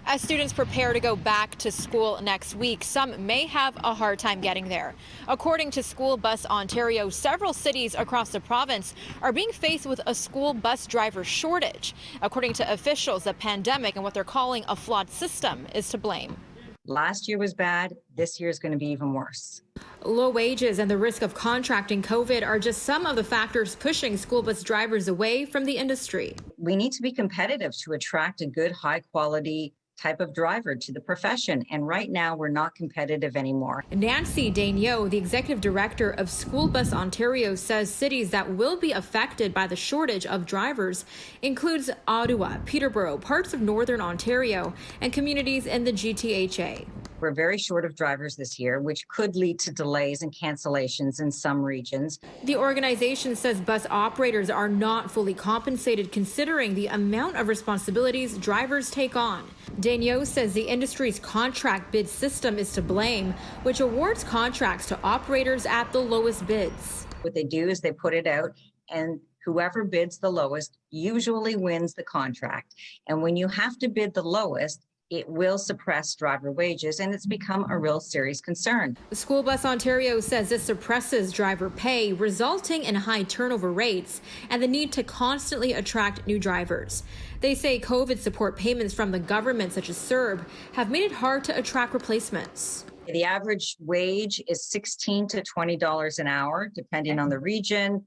As students prepare to go back to school next week, some may have a hard time getting there. According to School Bus Ontario, several cities across the province are being faced with a school bus driver shortage. According to officials, the pandemic and what they're calling a flawed system is to blame. Last year was bad. This year is going to be even worse. Low wages and the risk of contracting COVID are just some of the factors pushing school bus drivers away from the industry. We need to be competitive to attract a good, high quality type of driver to the profession. And right now, we're not competitive anymore. Nancy Daigneault, the executive director of School Bus Ontario, says cities that will be affected by the shortage of drivers includes Ottawa, Peterborough, parts of Northern Ontario, and communities in the GTHA. We're very short of drivers this year, which could lead to delays and cancellations in some regions. The organization says bus operators are not fully compensated considering the amount of responsibilities drivers take on. Daigneault says the industry's contract bid system is to blame, which awards contracts to operators at the lowest bids. What they do is they put it out, and whoever bids the lowest usually wins the contract. And when you have to bid the lowest, it will suppress driver wages, and it's become a real serious concern. School Bus Ontario says this suppresses driver pay, resulting in high turnover rates and the need to constantly attract new drivers. They say COVID support payments from the government, such as CERB, have made it hard to attract replacements. The average wage is $16 to $20 an hour, depending on the region.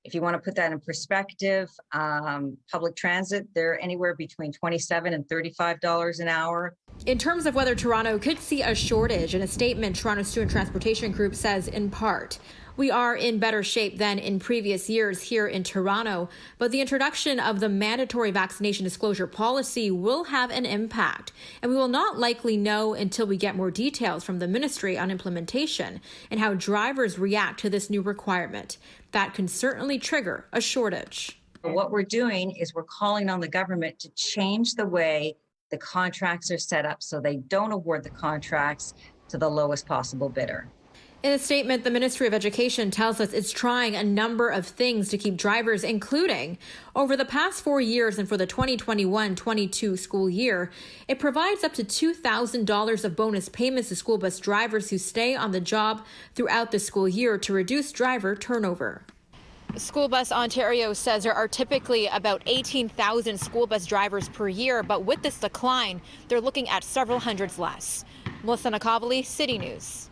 If you want to put that in perspective, public transit, they're anywhere between $27 and $35 an hour. In terms of whether Toronto could see a shortage, in a statement, Toronto Student Transportation Group says, in part, we are in better shape than in previous years here in Toronto, but the introduction of the mandatory vaccination disclosure policy will have an impact, and we will not likely know until we get more details from the ministry on implementation and how drivers react to this new requirement. That can certainly trigger a shortage. What we're doing is we're calling on the government to change the way the contracts are set up so they don't award the contracts to the lowest possible bidder. In a statement, the Ministry of Education tells us it's trying a number of things to keep drivers, including over the past 4 years and for the 2021-22 school year, it provides up to $2,000 of bonus payments to school bus drivers who stay on the job throughout the school year to reduce driver turnover. School Bus Ontario says there are typically about 18,000 school bus drivers per year, but with this decline, they're looking at several hundreds less. Melissa Nakhavoly, City News.